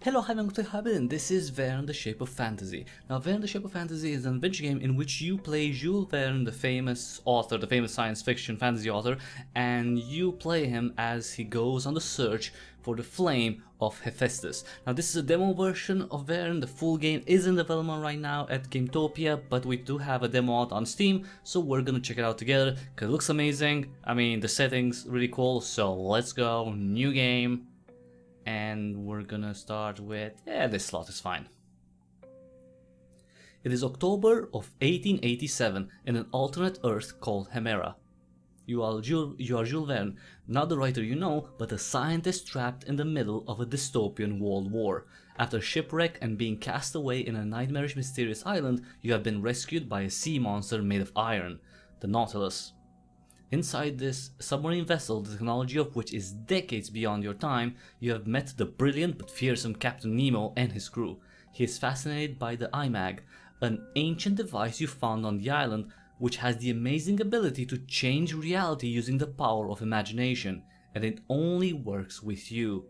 Hello, hi, I'm Cryptic Hybrid, and this is Verne the Shape of Fantasy. Now, Verne the Shape of Fantasy is an adventure game in which you play Jules Verne, the famous author, the famous science fiction fantasy author, and you play him as he goes on the search for the flame of Hephaestus. Now, this is a demo version of Verne. The full game is in development right now at Gametopia, but we do have a demo out on Steam, so we're gonna check it out together because it looks amazing. I mean, the setting's really cool, so let's go. New game. And we're gonna start with, this slot is fine. It is October of 1887 in an alternate Earth called Hemera. You are Jules Verne, not the writer you know, but a scientist trapped in the middle of a dystopian world war. After shipwreck and being cast away in a nightmarish mysterious island, you have been rescued by a sea monster made of iron, the Nautilus. Inside this submarine vessel, the technology of which is decades beyond your time, you have met the brilliant but fearsome Captain Nemo and his crew. He is fascinated by the IMAG, an ancient device you found on the island which has the amazing ability to change reality using the power of imagination, and it only works with you.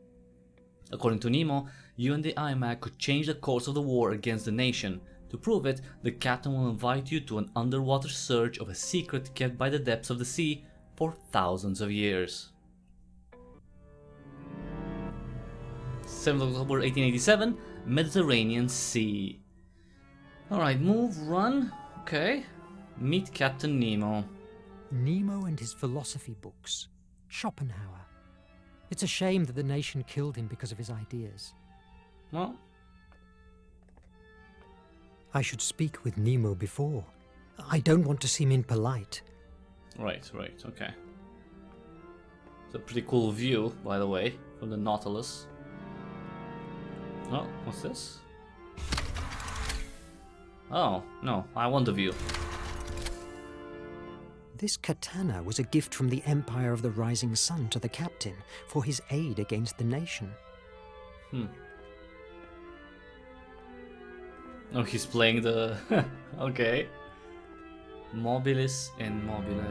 According to Nemo, you and the IMAG could change the course of the war against the nation. To prove it, the captain will invite you to an underwater search of a secret kept by the depths of the sea for thousands of years. 7th October 1887, Mediterranean Sea. Alright, move, run, okay. Meet Captain Nemo. Nemo and his philosophy books. Schopenhauer. It's a shame that the nation killed him because of his ideas. Well, I should speak with Nemo before. I don't want to seem impolite. Right, okay. It's a pretty cool view, by the way, from the Nautilus. Oh, what's this? Oh, no, I want the view. This katana was a gift from the Empire of the Rising Sun to the captain for his aid against the nation. Oh, he's playing the... okay. Mobilis in mobile.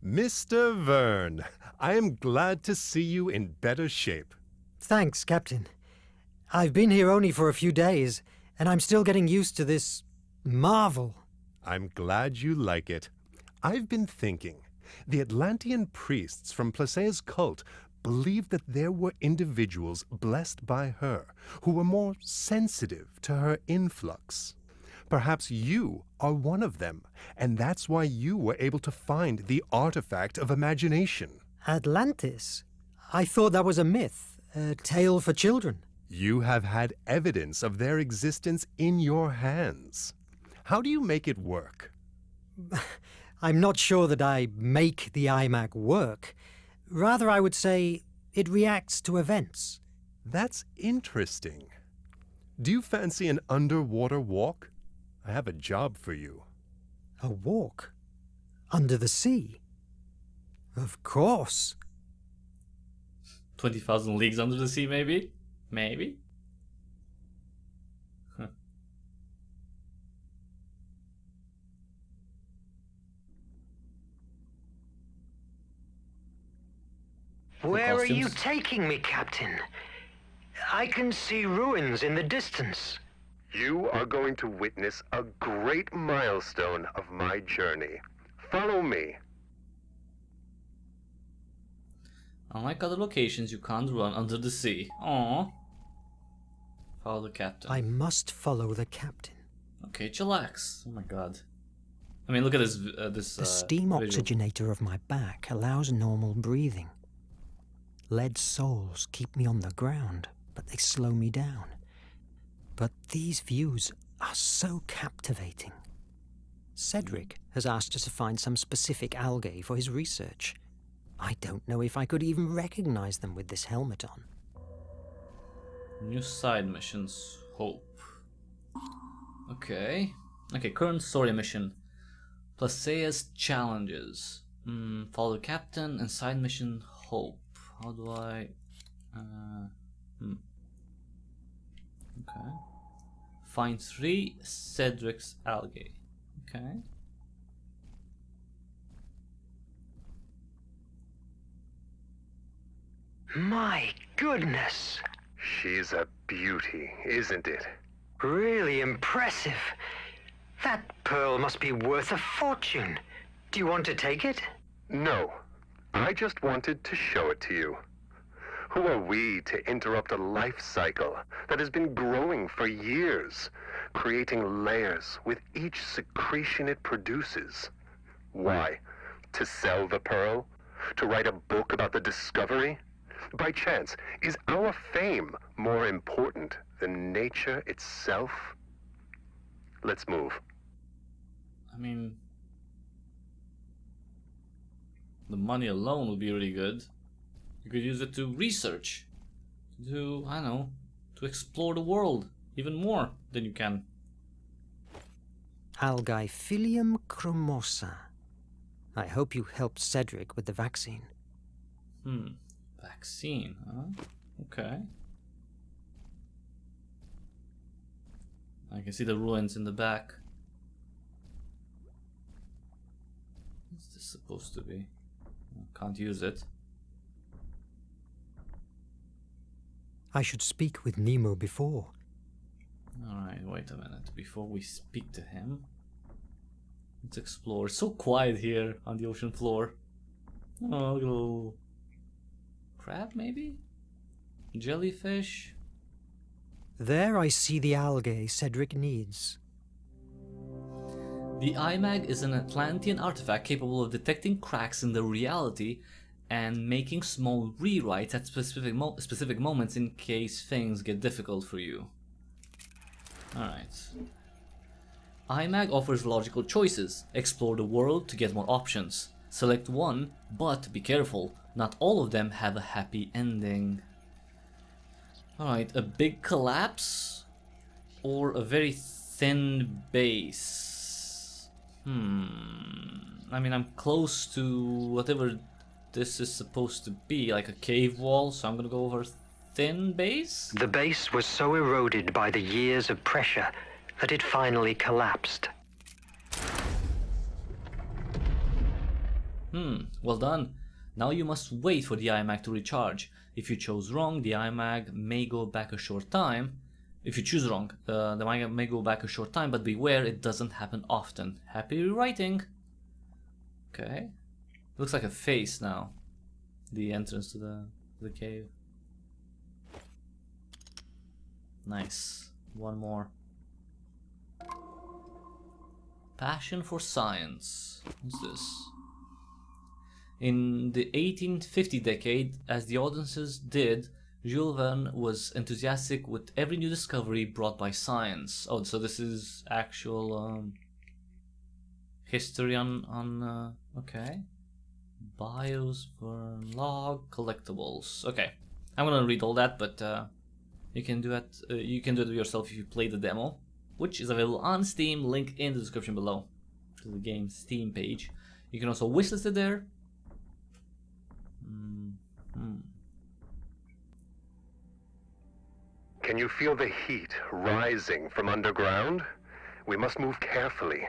Mr. Verne, I am glad to see you in better shape. Thanks, Captain. I've been here only for a few days, and I'm still getting used to this marvel. I'm glad you like it. I've been thinking. The Atlantean priests from Placea's cult believed that there were individuals blessed by her who were more sensitive to her influx. Perhaps you are one of them, and that's why you were able to find the artifact of imagination. Atlantis? I thought that was a myth, a tale for children. You have had evidence of their existence in your hands. How do you make it work? I'm not sure that I make the iMac work. Rather, I would say it reacts to events. That's interesting. Do you fancy an underwater walk? I have a job for you. A walk? Under the sea? Of course. 20,000 leagues under the sea, maybe? Maybe? Huh. Where are you taking me, Captain? I can see ruins in the distance. You are going to witness a great milestone of my journey. Follow me. Unlike other locations, you can't run under the sea. Aww. Follow the captain. I must follow the captain. Okay, chillax. Oh my god. I mean, look at this. The steam oxygenator of my back allows normal breathing. Lead soles keep me on the ground, but they slow me down. But these views are so captivating. Cedric has asked us to find some specific algae for his research. I don't know if I could even recognize them with this helmet on. New side missions. Hope. Okay. Okay, current story mission. Placea's challenges. Follow the captain and side mission Hope. How do I... Okay. Find 3 Cedric's algae. Okay. My goodness. She's a beauty, isn't it? Really impressive. That pearl must be worth a fortune. Do you want to take it? No. I just wanted to show it to you. Who are we to interrupt a life cycle that has been growing for years, creating layers with each secretion it produces? Why? To sell the pearl? To write a book about the discovery? By chance, is our fame more important than nature itself? Let's move. I mean, the money alone would be really good. You could use it to research, to, I don't know, to explore the world even more than you can. Algae chromosa. I hope you helped Cedric with the vaccine. Vaccine, huh? Okay. I can see the ruins in the back. What's this supposed to be? I can't use it. I should speak with Nemo before. Alright, wait a minute. Before we speak to him, let's explore. It's so quiet here on the ocean floor. Oh, a little crab, maybe? Jellyfish? There I see the algae Cedric needs. The IMAG is an Atlantean artifact capable of detecting cracks in the reality and making small rewrites at specific moments in case things get difficult for you. Alright. IMAG offers logical choices. Explore the world to get more options. Select one, but be careful, not all of them have a happy ending. Alright, a big collapse or a very thin base? I mean, I'm close to whatever this is supposed to be, like a cave wall, so I'm gonna go over thin base? The base was so eroded by the years of pressure that it finally collapsed. Well done. Now you must wait for the IMAG to recharge. If you chose wrong, the IMAG may go back a short time. If you choose wrong, the IMAG may go back a short time, but beware, it doesn't happen often. Happy rewriting. Okay. Looks like a face now. The entrance to the cave. Nice. One more. Passion for science. What's this? In the 1850 decade, as the audiences did, Jules Verne was enthusiastic with every new discovery brought by science. Oh, so this is actual history on okay. Bios, Verne, log, collectibles. Okay, I'm gonna read all that, but you can do it. You can do it yourself if you play the demo, which is available on Steam. Link in the description below to the game's Steam page. You can also wishlist it there. Can you feel the heat rising from underground? We must move carefully.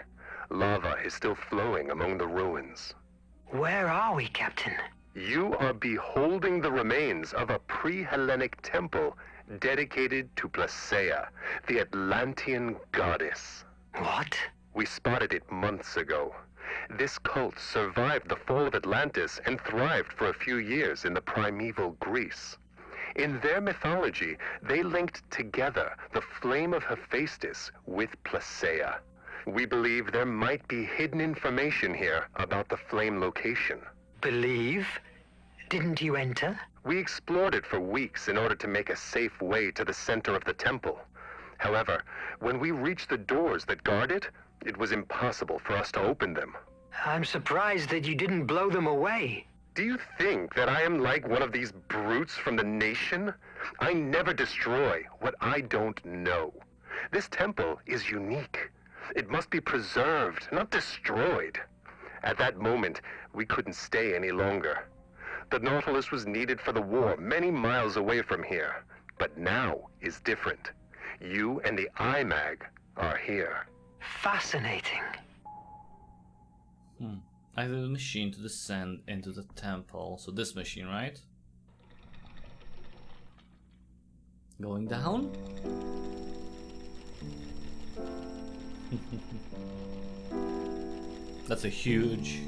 Lava is still flowing among the ruins. Where are we, Captain? You are beholding the remains of a pre-Hellenic temple dedicated to Placaea, the Atlantean goddess. What? We spotted it months ago. This cult survived the fall of Atlantis and thrived for a few years in the primeval Greece. In their mythology, they linked together the flame of Hephaestus with Placaea. We believe there might be hidden information here about the flame location. Believe? Didn't you enter? We explored it for weeks in order to make a safe way to the center of the temple. However, when we reached the doors that guard it, it was impossible for us to open them. I'm surprised that you didn't blow them away. Do you think that I am like one of these brutes from the nation? I never destroy what I don't know. This temple is unique. It must be preserved, not destroyed. At that moment, we couldn't stay any longer. The Nautilus was needed for the war many miles away from here. But now is different. You and the IMAG are here. Fascinating. I have a machine to descend into the temple. So this machine, right? Going down? That's a huge.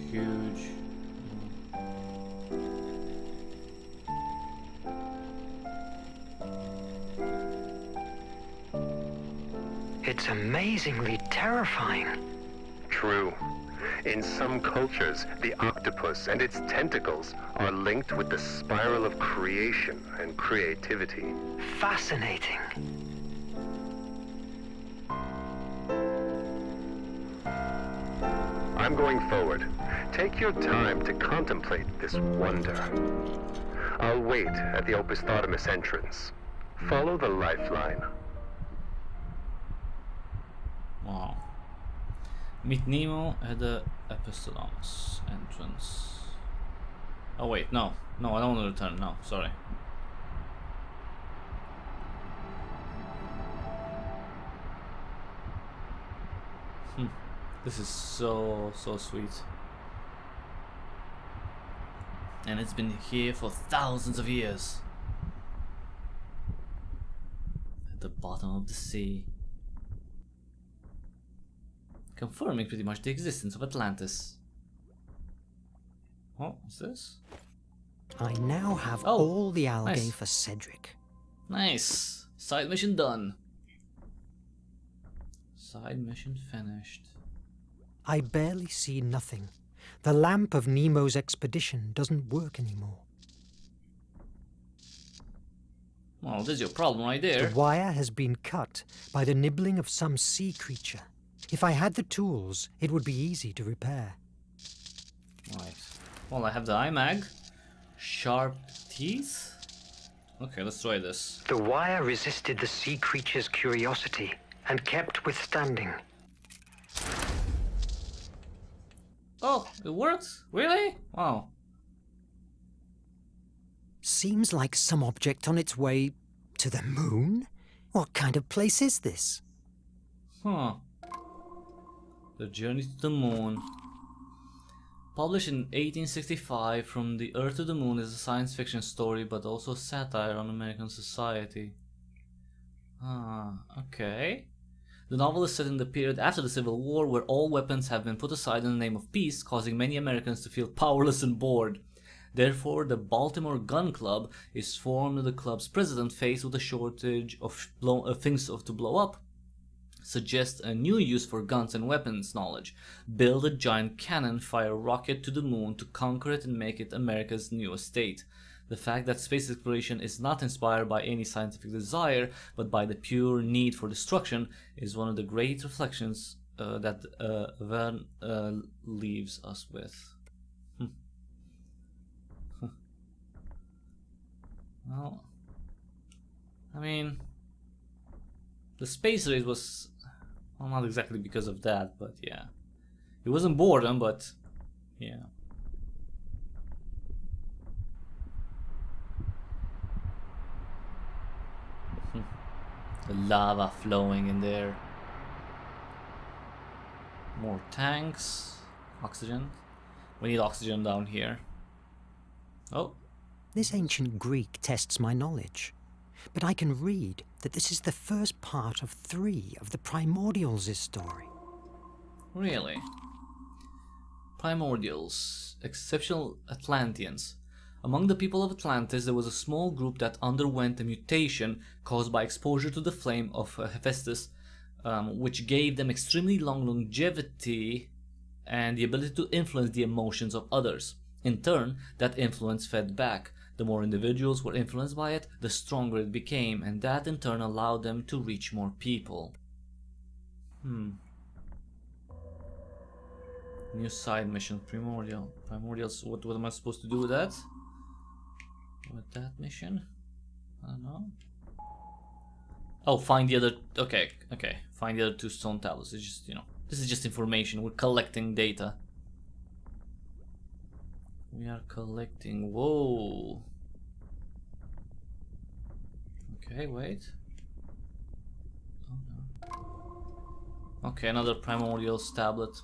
It's amazingly terrifying. True. In some cultures, the octopus and its tentacles are linked with the spiral of creation and creativity. Fascinating. I'm going forward. Take your time to contemplate this wonder. I'll wait at the Opisthotomus entrance. Follow the lifeline. Wow. Meet Nemo at the Hephaestus entrance. Oh wait, no, I don't want to return. No, sorry. This is so sweet. And it's been here for thousands of years. At the bottom of the sea. Confirming pretty much the existence of Atlantis. Oh, what's this? I now have Oh, all the algae nice. for Cedric. Nice. Side mission done. Side mission finished. I barely see nothing. The lamp of Nemo's expedition doesn't work anymore. Well, there's your problem right there. The wire has been cut by the nibbling of some sea creature. If I had the tools, it would be easy to repair. Right. Well, I have the iMag. Sharp teeth. Okay, let's try this. The wire resisted the sea creature's curiosity and kept withstanding. Oh, it worked? Really? Wow. Seems like some object on its way to the moon? What kind of place is this? Huh. The Journey to the Moon. Published in 1865, From the Earth to the Moon is a science fiction story, but also a satire on American society. Ah, okay. The novel is set in the period after the Civil War, where all weapons have been put aside in the name of peace, causing many Americans to feel powerless and bored. Therefore, the Baltimore Gun Club is formed, and the club's president, faced with a shortage of things to blow up, suggests a new use for guns and weapons knowledge. Build a giant cannon, fire a rocket to the moon to conquer it and make it America's newest state. The fact that space exploration is not inspired by any scientific desire, but by the pure need for destruction, is one of the great reflections that Verne leaves us with. Well, I mean, the space race was, well, not exactly because of that, but yeah. It wasn't boredom, but yeah. The lava flowing in there. More tanks. Oxygen. We need oxygen down here. Oh. This ancient Greek tests my knowledge. But I can read that this is the first part of 3 of the Primordials' story. Really? Primordials. Exceptional Atlanteans. Among the people of Atlantis, there was a small group that underwent a mutation caused by exposure to the flame of Hephaestus, which gave them extremely long longevity and the ability to influence the emotions of others. In turn, that influence fed back. The more individuals were influenced by it, the stronger it became, and that in turn allowed them to reach more people. New side mission, Primordials. What am I supposed to do with that? With that mission? I don't know. Oh, find the other. Okay. Find the other 2 stone tablets. It's just, this is just information. We're collecting data. We are collecting. Whoa. Okay, wait. Oh no. Okay, another Primordials tablet.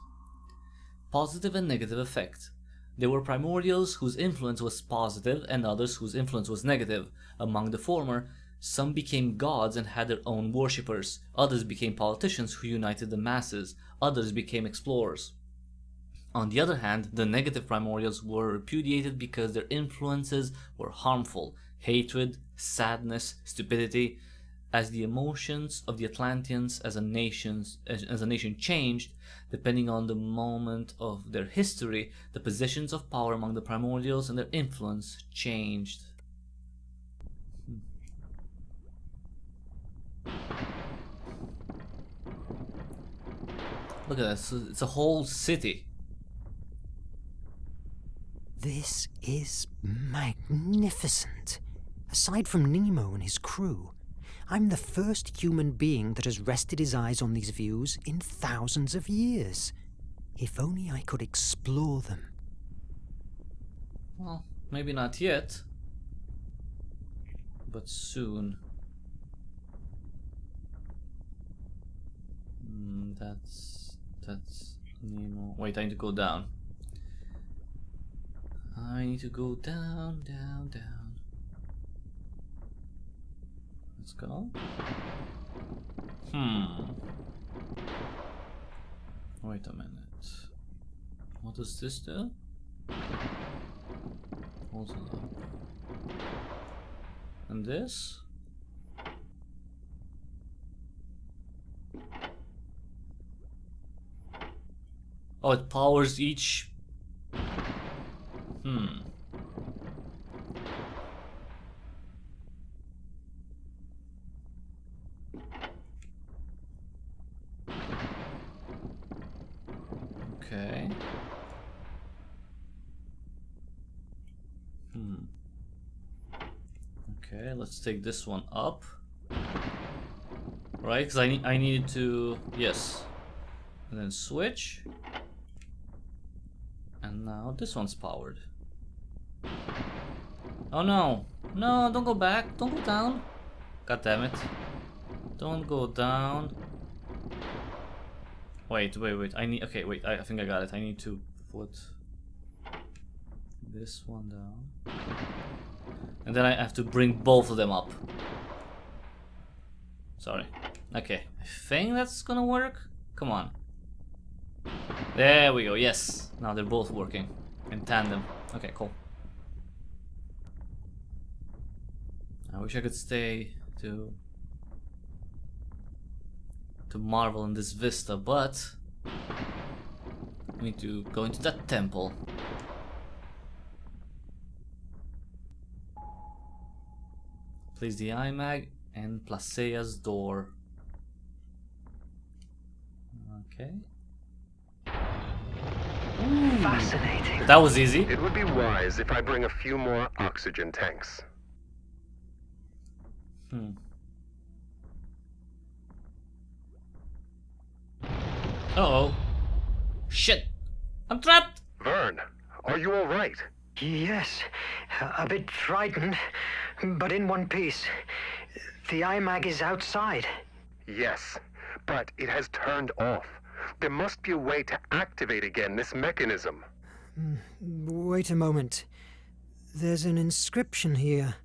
Positive and negative effect. There were Primordials whose influence was positive and others whose influence was negative. Among the former, Some became gods and had their own worshippers. Others became politicians who united the masses. Others became explorers. On the other hand, the negative primordials were repudiated because their influences were harmful. Hatred, sadness, stupidity. As the emotions of the Atlanteans as a nation changed, depending on the moment of their history, the positions of power among the primordials and their influence changed. Look at this, it's a whole city. This is magnificent. Aside from Nemo and his crew, I'm the first human being that has rested his eyes on these views in thousands of years. If only I could explore them. Well, maybe not yet, but soon. That's Nemo. Wait, I need to go down. I need to go down, down, down. Let's go. Wait a minute. What does this do? Hold it up. And this? Oh, it powers each. Okay. Okay, let's take this one up. Right, because I needed to, yes. And then switch. And now this one's powered. Oh no! No, don't go back. Don't go down. God damn it. Don't go down. Wait. I need. Okay, wait. I think I got it. I need to put this one down. And then I have to bring both of them up. Sorry. Okay. I think that's gonna work. Come on. There we go. Yes. Now they're both working in tandem. Okay, cool. I wish I could stay to marvel in this vista, but we need to go into that temple. Place the iMag and Placea's door. Okay. Fascinating. That was easy. It would be wise if I bring a few more oxygen tanks. Uh-oh. Shit! I'm trapped! Verne, are you all right? Yes, a bit frightened, but in one piece. The iMag is outside. Yes, but it has turned off. There must be a way to activate again this mechanism. Wait a moment. There's an inscription here.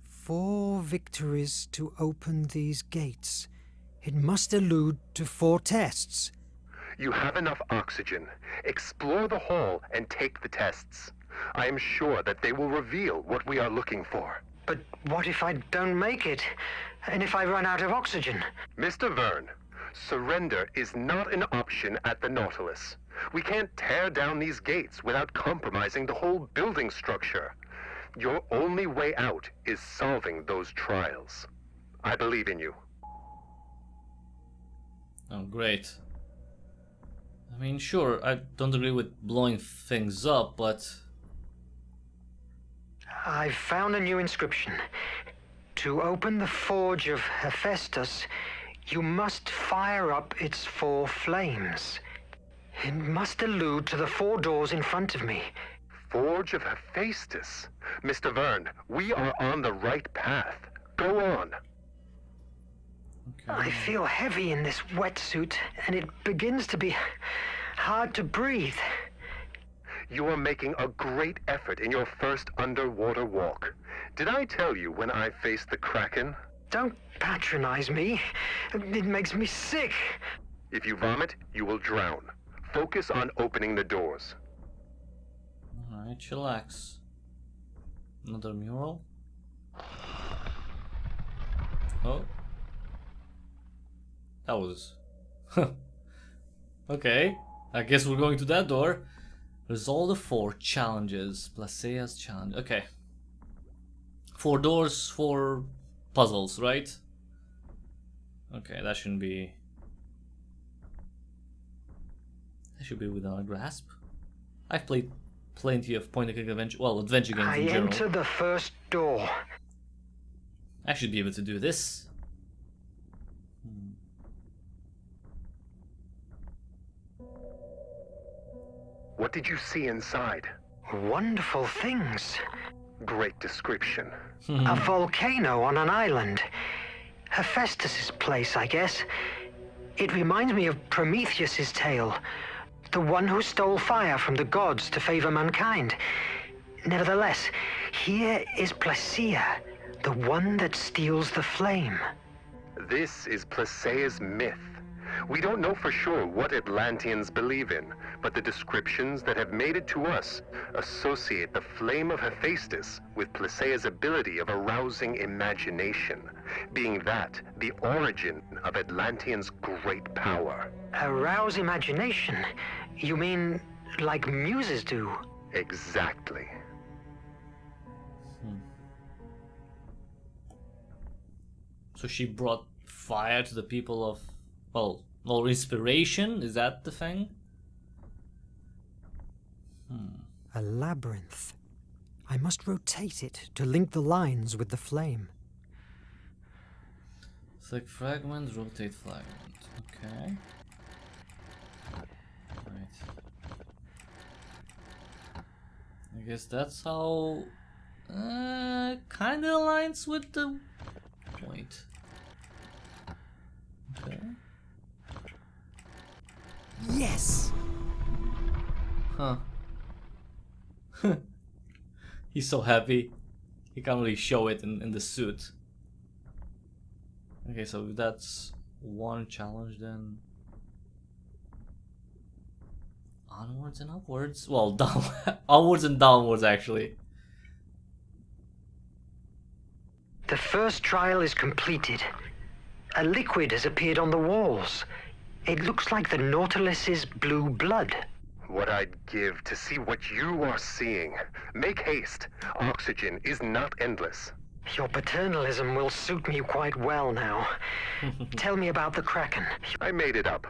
4 victories to open these gates. It must allude to 4 tests. You have enough oxygen. Explore the hall and take the tests. I am sure that they will reveal what we are looking for. But what if I don't make it? And if I run out of oxygen? Mr. Verne, surrender is not an option at the Nautilus. We can't tear down these gates without compromising the whole building structure. Your only way out is solving those trials. I believe in you. Oh, great. I mean, sure, I don't agree with blowing things up, but... I've found a new inscription. To open the forge of Hephaestus, you must fire up its 4 flames. It must allude to the 4 doors in front of me. Forge of Hephaestus. Mr. Verne, we are on the right path. Go on. Okay. I feel heavy in this wetsuit, and it begins to be hard to breathe. You are making a great effort in your first underwater walk. Did I tell you when I faced the Kraken? Don't patronize me. It makes me sick. If you vomit, you will drown. Focus on opening the doors. Alright, chillax. Another mural. Oh. That was... Okay. I guess we're going to that door. Resolve the 4 challenges. Placea's challenge. Okay. 4 doors, 4 puzzles, right? Okay, that shouldn't be... That should be within our grasp. I've played plenty of point-and-click adventure, well, adventure games in general. I enter the first door. I should be able to do this. What did you see inside? Wonderful things. Great description. A volcano on an island. Hephaestus' place, I guess. It reminds me of Prometheus' tale. The one who stole fire from the gods to favor mankind. Nevertheless, here is Placea, the one that steals the flame. This is Placea's myth. We don't know for sure what Atlanteans believe in, but the descriptions that have made it to us associate the flame of Hephaestus with Placea's ability of arousing imagination, being that the origin of Atlanteans' great power. Arouse imagination? You mean like muses do? Exactly. So she brought fire to the people of, well, or inspiration? Is that the thing? A labyrinth. I must rotate it to link the lines with the flame. Select fragment, rotate fragment. Okay. Right. I guess that's how... kinda aligns with the point. Okay. Yes! Huh. He's so happy. He can't really show it in the suit. Okay, so if that's one challenge, then onwards and upwards. Well, down, onwards and downwards, actually. The first trial is completed. A liquid has appeared on the walls. It looks like the Nautilus's blue blood. What I'd give to see what you are seeing. Make haste. Oxygen is not endless. Your paternalism will suit me quite well now. Tell me about the Kraken. I made it up.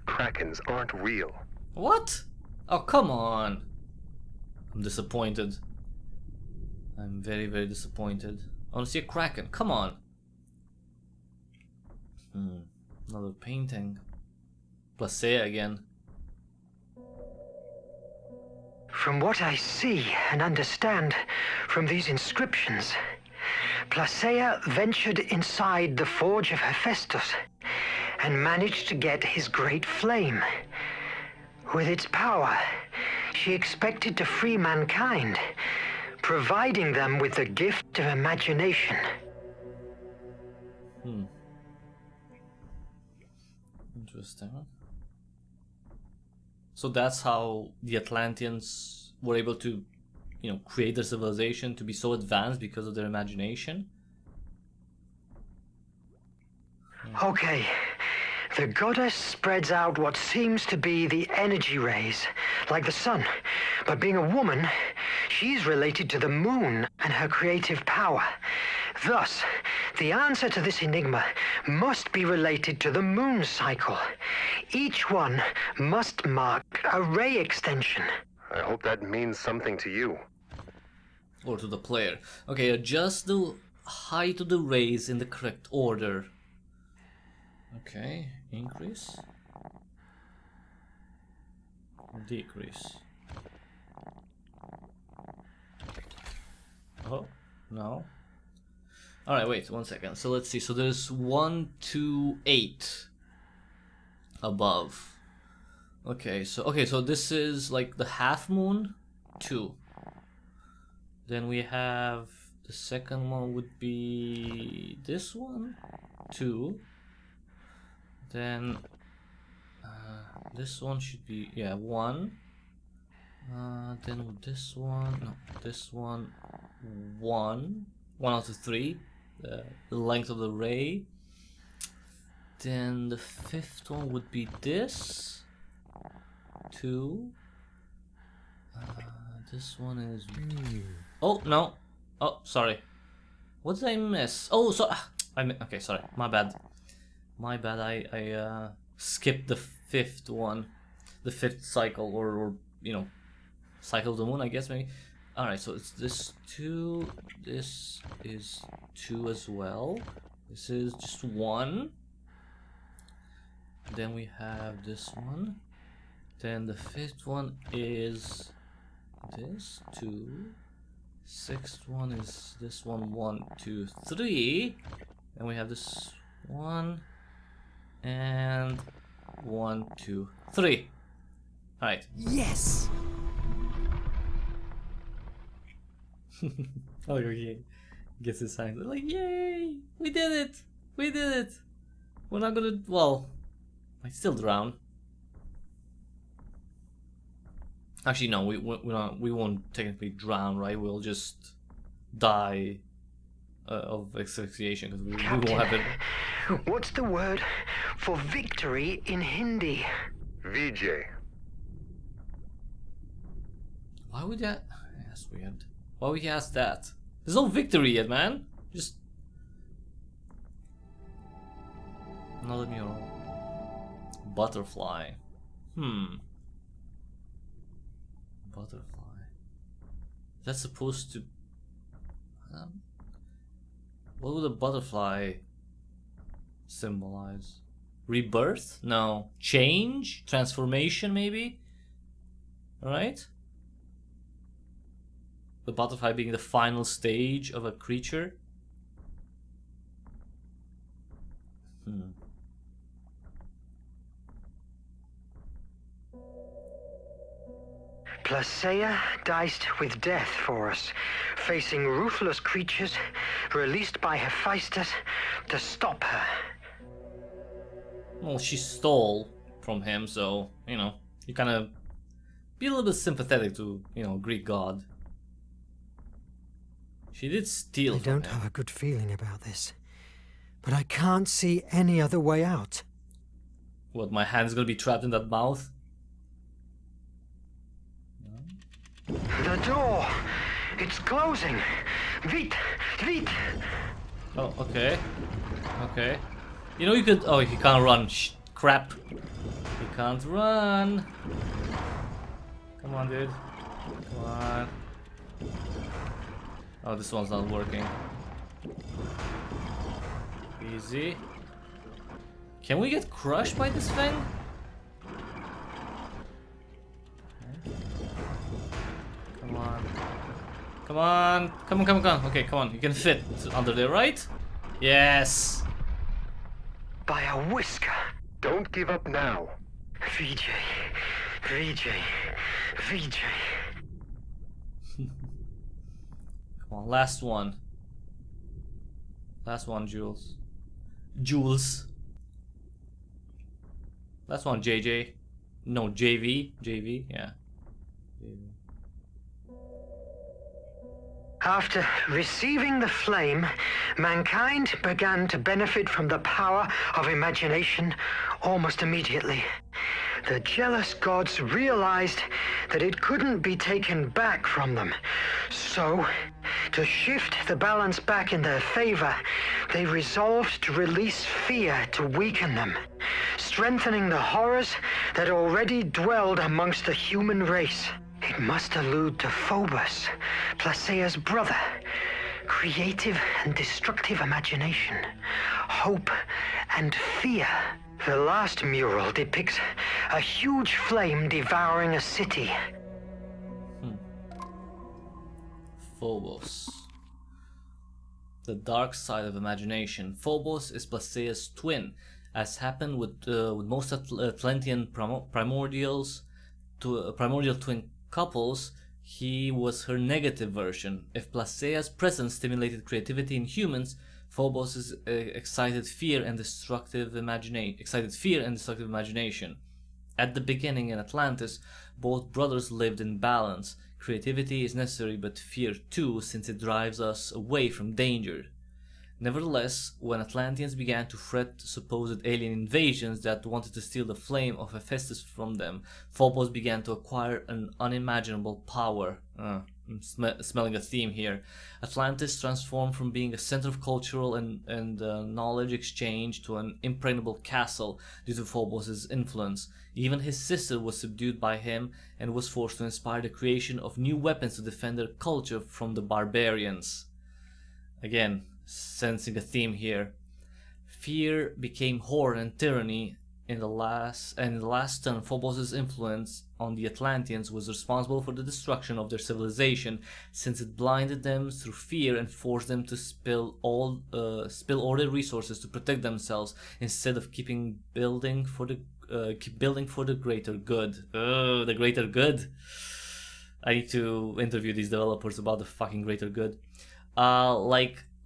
Krakens aren't real. What? Oh, come on. I'm disappointed. I'm very, very disappointed. I want to see a Kraken. Come on. Another painting. Placea again. From what I see and understand from these inscriptions, Placea ventured inside the forge of Hephaestus and managed to get his great flame. With its power, she expected to free mankind, providing them with the gift of imagination. Interesting. So that's how the Atlanteans were able to, you know, create their civilization to be so advanced because of their imagination. Okay. The goddess spreads out what seems to be the energy rays, like the sun. But being a woman, she's related to the moon and her creative power. Thus, the answer to this enigma must be related to the moon cycle. Each one must mark a ray extension. I hope that means something to you. Or to the player. Okay, adjust the height of the rays in the correct order. Okay, increase. Decrease. Oh, no. Alright, wait, 1 second. So let's see. So there's 1, 2, 8 above. Okay, so this is like the half moon, 2. Then we have The second one would be this one, 2. Then this one should be, yeah, 1. Then with this one, no, this one, 1 out of 3, the length of the ray. Then the 5th one would be this, 2. This one is, oh no, oh sorry, what did I miss? Oh, so okay, sorry, my bad. I skipped the 5th one, the 5th cycle, or you know, cycle of the moon, I guess, maybe. All right, so it's this 2. This is 2 as well. This is just 1. Then we have this one. Then the 5th one is this 2. 6th one is this one, 1, 2, 3. And we have this 1 and 1, 2, 3. All right. Yes! Oh, okay. Gets his sign. Like, yay! We did it! We did it! We're not gonna. Well, I still drown. Actually, no. We won't technically drown, right? We'll just die of asphyxiation because we won't have it. What's the word for victory in Hindi? Vijay. Why would that? That's weird. Why would he ask that? There's no victory yet, man. Just another mural. Butterfly. Butterfly. That's supposed to. What would a butterfly symbolize? Rebirth? No. Change? Transformation, maybe? Right? The butterfly being the final stage of a creature. Placeia diced with death for us, facing ruthless creatures released by Hephaestus to stop her. Well, she stole from him, so, you know, you kind of be a little bit sympathetic to, you know, Greek god. She did steal I from don't him. have a good feeling about this, but I can't see any other way out. What, my hand's gonna be trapped in that mouth? The door! It's closing! Vite! Vite! Oh, okay. Okay. You know, you could. Oh, he can't run. Crap. He can't run. Come on, dude. Come on. Oh, this one's not working. Easy. Can we get crushed by this thing? Okay. Come on. Come on. Come on, come on, come on. Okay, come on. You can fit under there, right? Yes. By a whisker. Don't give up now. Vijay. Vijay. Vijay. Come on, last one. Last one, Jules. Jules. Last one, JJ. No, JV. JV, yeah. JV. After receiving the flame, mankind began to benefit from the power of imagination almost immediately. The jealous gods realized that it couldn't be taken back from them. So, to shift the balance back in their favor, they resolved to release fear to weaken them, strengthening the horrors that already dwelled amongst the human race. It must allude to Phobos, Placeia's brother. Creative and destructive imagination, hope and fear. The last mural depicts a huge flame devouring a city. Phobos. The dark side of imagination. Phobos is Placeia's twin, as happened with most Atlantean primordial twin couples. He was her negative version. If Placea's presence stimulated creativity in humans, Phobos excited fear and destructive imagination. At the beginning in Atlantis, both brothers lived in balance. Creativity is necessary, but fear too, since it drives us away from danger. Nevertheless, when Atlanteans began to fret supposed alien invasions that wanted to steal the flame of Hephaestus from them, Phobos began to acquire an unimaginable power. I'm smelling a theme here. Atlantis transformed from being a center of cultural and knowledge exchange to an impregnable castle due to Phobos' influence. Even his sister was subdued by him and was forced to inspire the creation of new weapons to defend their culture from the barbarians. Again, sensing a theme here. Fear became horror and tyranny. In the last turn, Phobos' influence on the Atlanteans was responsible for the destruction of their civilization, since it blinded them through fear and forced them to spill all their resources to protect themselves instead of keep building for the greater good. The greater good. I need to interview these developers about the fucking greater good.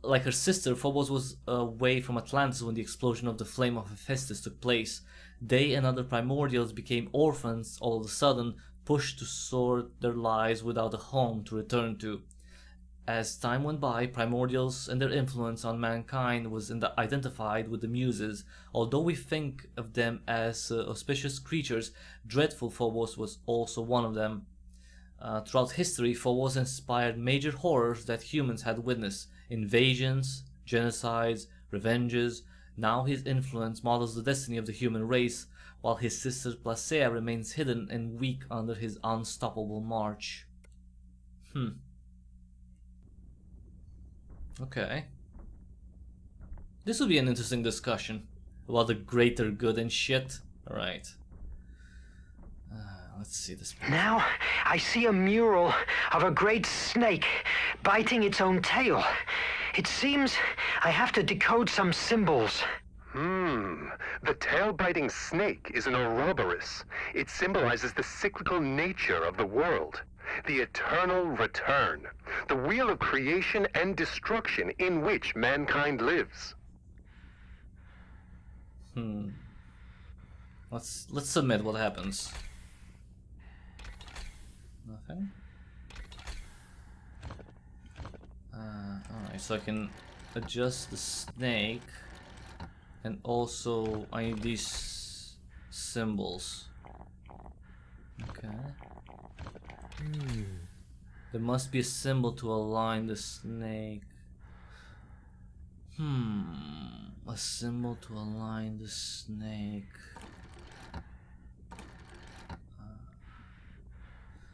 Like her sister, Phobos was away from Atlantis when the explosion of the flame of Hephaestus took place. They and other primordials became orphans all of a sudden, pushed to sort their lives without a home to return to. As time went by, primordials and their influence on mankind was identified with the Muses. Although we think of them as auspicious creatures, dreadful Phobos was also one of them. Throughout history, Phobos inspired major horrors that humans had witnessed. Invasions, genocides, revenges. Now his influence models the destiny of the human race, while his sister Placea remains hidden and weak under his unstoppable march. Okay. This would be an interesting discussion about the greater good and shit. Alright. Let's see this. Now I see a mural of a great snake biting its own tail. It seems I have to decode some symbols. The tail-biting snake is an Ouroboros. It symbolizes the cyclical nature of the world, the eternal return, the wheel of creation and destruction in which mankind lives. Let's submit what happens. Nothing. Alright, so I can adjust the snake, and also I need these symbols. Okay. There must be a symbol to align the snake. A symbol to align the snake.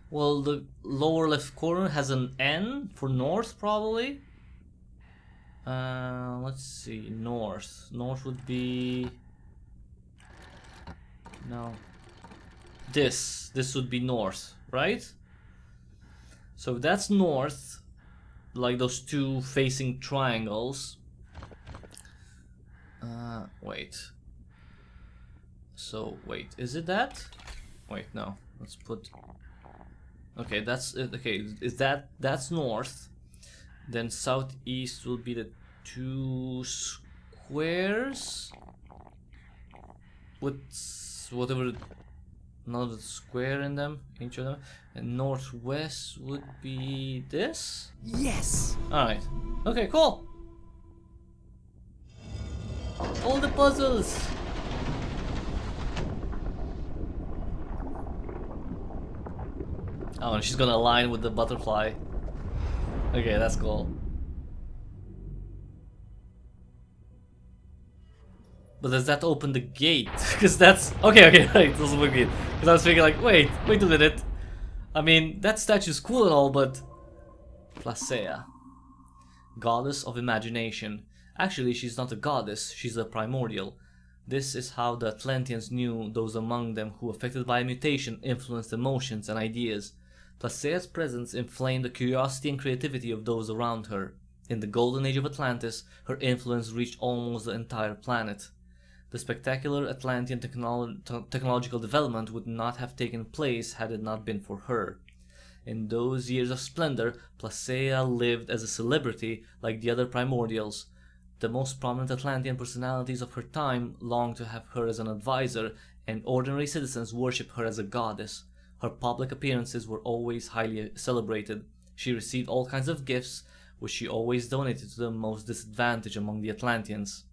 Well, the lower left corner has an N for north, probably. Let's see, north. North would be... No. This would be north, right? So if that's north, like those two facing triangles. Wait. So, wait, is it that? Wait, no. Let's put... Okay, that's it. Okay, that's north. Then southeast will be the two squares with whatever another square in them, each of them. And northwest would be this. Yes! Alright. Okay, cool. All the puzzles. Oh, and she's gonna align with the butterfly. Okay, that's cool. But does that open the gate? Because that's... Okay, right, doesn't look good. Because I was thinking like, wait a minute. I mean, that statue's cool and all, but... Placea. Goddess of imagination. Actually, she's not a goddess, she's a primordial. This is how the Atlanteans knew those among them who, affected by a mutation, influenced emotions and ideas. Placea's presence inflamed the curiosity and creativity of those around her. In the golden age of Atlantis, her influence reached almost the entire planet. The spectacular Atlantean technological development would not have taken place had it not been for her. In those years of splendor, Placea lived as a celebrity like the other primordials. The most prominent Atlantean personalities of her time longed to have her as an advisor, and ordinary citizens worshipped her as a goddess. Her public appearances were always highly celebrated. She received all kinds of gifts, which she always donated to the most disadvantaged among the Atlanteans.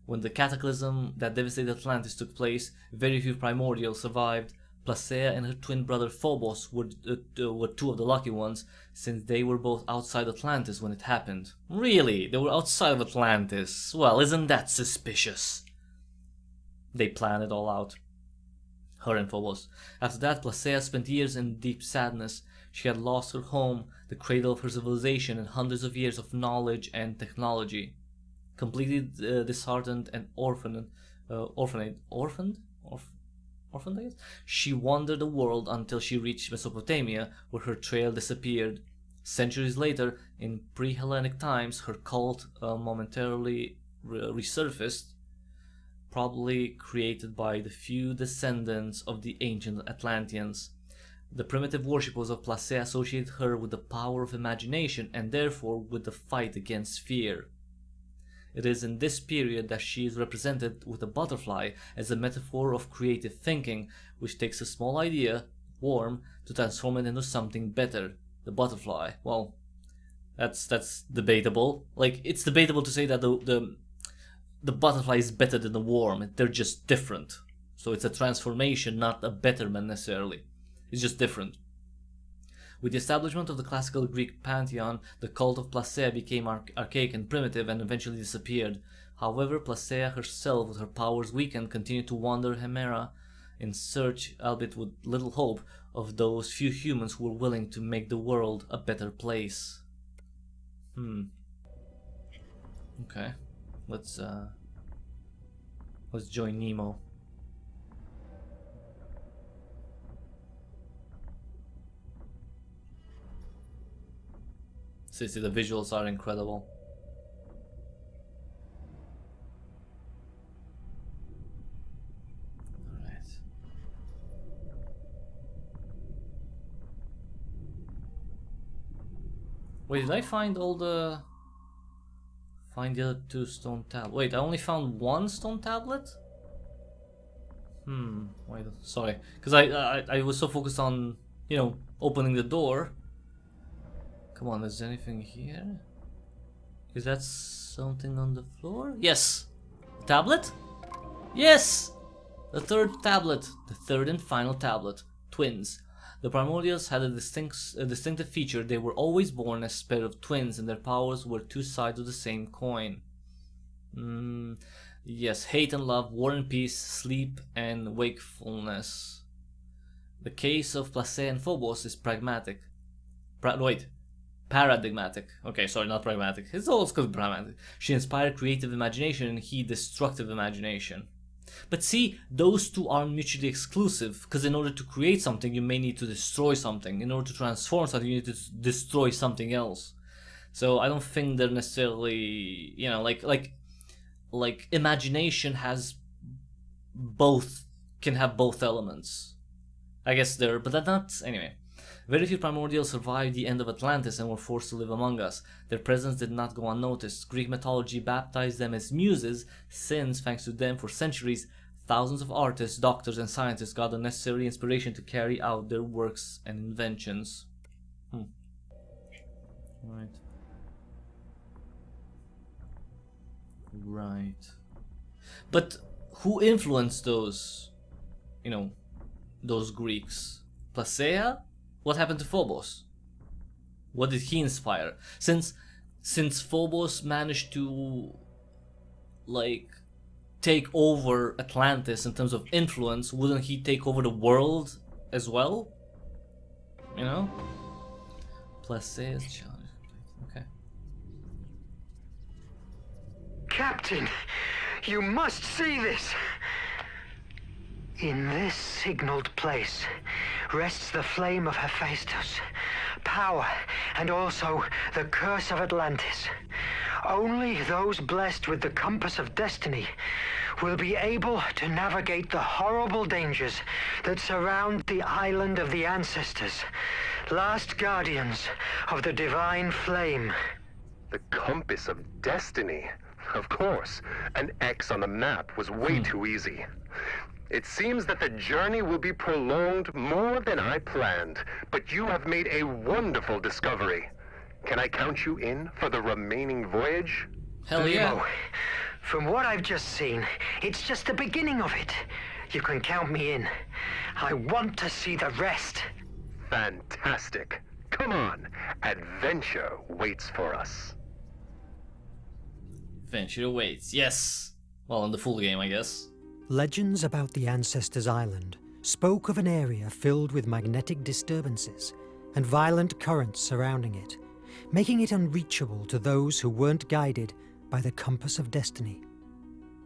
When the cataclysm that devastated Atlantis took place, very few primordials survived. Placea and her twin brother Phobos were two of the lucky ones, since they were both outside Atlantis when it happened. Really? They were outside of Atlantis? Well, isn't that suspicious? They planned it all out. Her and Phobos. After that, Placea spent years in deep sadness. She had lost her home, the cradle of her civilization, and hundreds of years of knowledge and technology. Completely disheartened and orphaned, I guess? She wandered the world until she reached Mesopotamia, where her trail disappeared. Centuries later, in pre-Hellenic times, her cult momentarily resurfaced, probably created by the few descendants of the ancient Atlanteans. The primitive worshippers of Placea associate her with the power of imagination and therefore with the fight against fear. It is in this period that she is represented with a butterfly as a metaphor of creative thinking, which takes a small idea, worm, to transform it into something better. The butterfly. Well, that's debatable. Like, it's debatable to say that the butterfly is better than the worm. They're just different. So it's a transformation, not a betterment necessarily. It's just different. With the establishment of the classical Greek pantheon, the cult of Placea became archaic and primitive and eventually disappeared. However, Placea herself, with her powers weakened, continued to wander Hemera in search, albeit with little hope, of those few humans who were willing to make the world a better place. Okay. Let's join Nemo. See, the visuals are incredible. Alright. Wait, did I find all the... Find the other two stone tablets? Wait, I only found one stone tablet? Wait, sorry. Because I was so focused on, you know, opening the door. Come on, is there anything here? Is that something on the floor? Yes! Tablet? Yes! The third tablet. The third and final tablet. Twins. The primordials had a distinctive feature. They were always born as a pair of twins, and their powers were two sides of the same coin. Yes, hate and love, war and peace, sleep and wakefulness. The case of Placea and Phobos is pragmatic. Paradigmatic. Okay, sorry, not pragmatic. It's always called pragmatic. She inspired creative imagination and he destructive imagination. But see, those two are mutually exclusive, because in order to create something, you may need to destroy something. In order to transform something, you need to destroy something else. So I don't think they're necessarily, you know, like imagination has both, can have both elements. I guess they're, but that's not, anyway. Very few primordials survived the end of Atlantis and were forced to live among us. Their presence did not go unnoticed. Greek mythology baptized them as muses, since, thanks to them for centuries, thousands of artists, doctors, and scientists got the necessary inspiration to carry out their works and inventions. Right. But who influenced those, you know, those Greeks? Placea? What happened to Phobos? What did he inspire? Since Phobos managed to, like, take over Atlantis in terms of influence, wouldn't he take over the world as well? You know? Placea's challenge. Okay. Captain, you must see this. In this signaled place rests the flame of Hephaestus, power, and also the curse of Atlantis. Only those blessed with the compass of destiny will be able to navigate the horrible dangers that surround the island of the ancestors. last guardians of the divine flame. The compass of destiny. Of course, an X on the map was way too easy. It seems that the journey will be prolonged more than I planned, but you have made a wonderful discovery. Can I count you in for the remaining voyage? Hell yeah. Nemo, from what I've just seen, it's just the beginning of it. You can count me in. I want to see the rest. Fantastic. Come on, adventure waits for us. Adventure awaits, yes. Well, in the full game, I guess. Legends about the Ancestors' Island spoke of an area filled with magnetic disturbances and violent currents surrounding it, making it unreachable to those who weren't guided by the compass of destiny.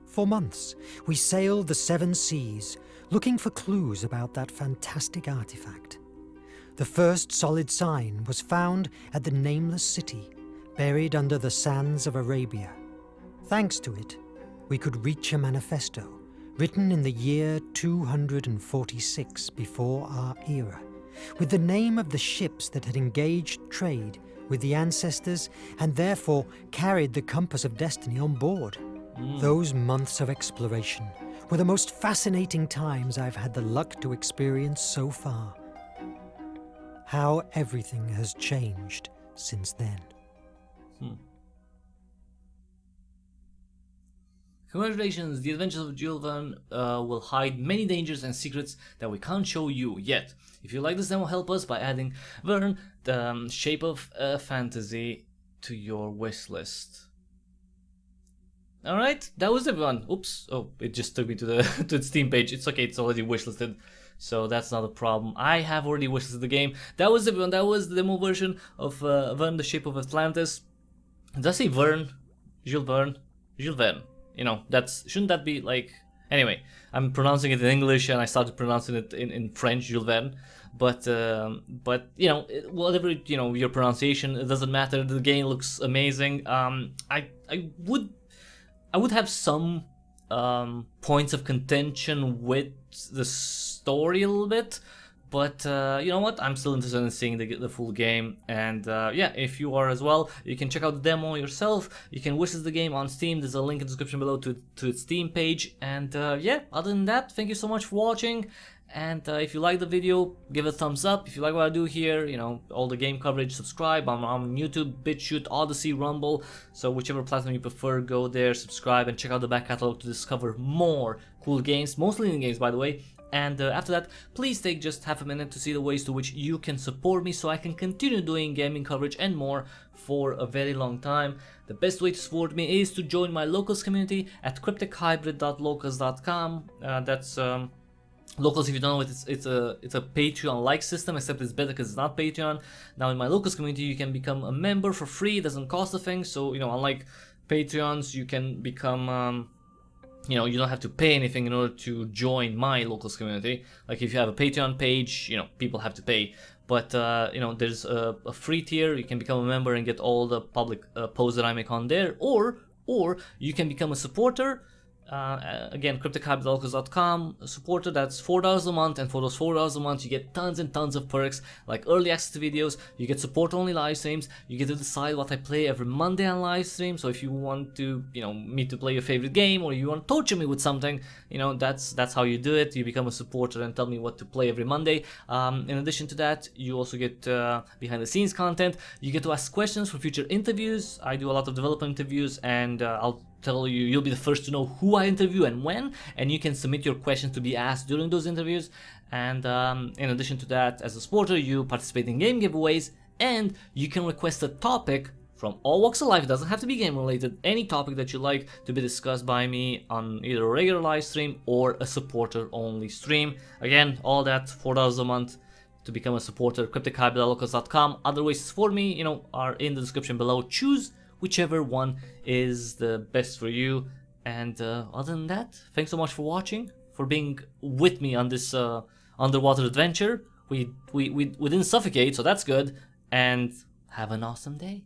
For months, we sailed the 7 seas, looking for clues about that fantastic artifact. The first solid sign was found at the nameless city, buried under the sands of Arabia. Thanks to it, we could reach a manifesto, written in the year 246 before our era, with the name of the ships that had engaged trade with the ancestors and therefore carried the compass of destiny on board. Those months of exploration were the most fascinating times I've had the luck to experience so far. How everything has changed since then. Congratulations, the adventures of Jules Verne will hide many dangers and secrets that we can't show you yet. If you like this demo, help us by adding Verne, the Shape of Fantasy, to your wish list. Alright, that was everyone. Oops, oh, it just took me to the to the Steam page. It's okay, it's already wishlisted, so that's not a problem. I have already wishlisted the game. That was everyone, that was the demo version of Verne, the Shape of Atlantis. Did I say Verne? Jules Verne? Jules Verne. You know, shouldn't that be like... Anyway, I'm pronouncing it in English and I started pronouncing it in French, Jules Verne. But you know, whatever, you know, your pronunciation, it doesn't matter. The game looks amazing. I would have some points of contention with the story a little bit, but you know what, I'm still interested in seeing the full game. And yeah, if you are as well, you can check out the demo yourself. You can wishlist the game on Steam. There's a link in the description below to its Steam page. And yeah, other than that, thank you so much for watching. And if you like the video, give it a thumbs up. If you like what I do here, you know, all the game coverage, subscribe. I'm on YouTube, BitChute, Odyssey, Rumble. So whichever platform you prefer, go there, subscribe, and check out the back catalog to discover more cool games, mostly indie games, by the way. And after that, please take just half a minute to see the ways to which you can support me so I can continue doing gaming coverage and more for a very long time. The best way to support me is to join my locals community at cryptichybrid.locals.com. That's Locals, if you don't know it, it's a Patreon-like system, except it's better because it's not Patreon. Now in my Locals community, you can become a member for free. It doesn't cost a thing. So, you know, unlike Patreons, you can become, you know, you don't have to pay anything in order to join my Locals community. Like if you have a Patreon page, you know, people have to pay. But, you know, there's a free tier. You can become a member and get all the public posts that I make on there. Or you can become a supporter. Again, cryptichybrid.locals.com supporter, that's $4 a month, and for those $4 a month you get tons and tons of perks like early access to videos, you get support only live streams, you get to decide what I play every Monday on live stream. So if you want to, you know, me to play your favorite game, or you want to torture me with something, you know, that's how you do it. You become a supporter and tell me what to play every Monday. In addition to that, you also get behind the scenes content. You get to ask questions for future interviews. I do a lot of development interviews, and I'll tell you, you'll be the first to know who I interview and when, and you can submit your questions to be asked during those interviews. And in addition to that, as a supporter, you participate in game giveaways, and you can request a topic from all walks of life. It doesn't have to be game related, any topic that you like to be discussed by me on either a regular live stream or a supporter only stream. Again, all that $4 a month to become a supporter. cryptichybrid.locals.com. Other ways to support me, you know, are in the description below. Choose whichever one is the best for you. And other than that, thanks so much for watching, for being with me on this underwater adventure. We didn't suffocate, so that's good. And have an awesome day.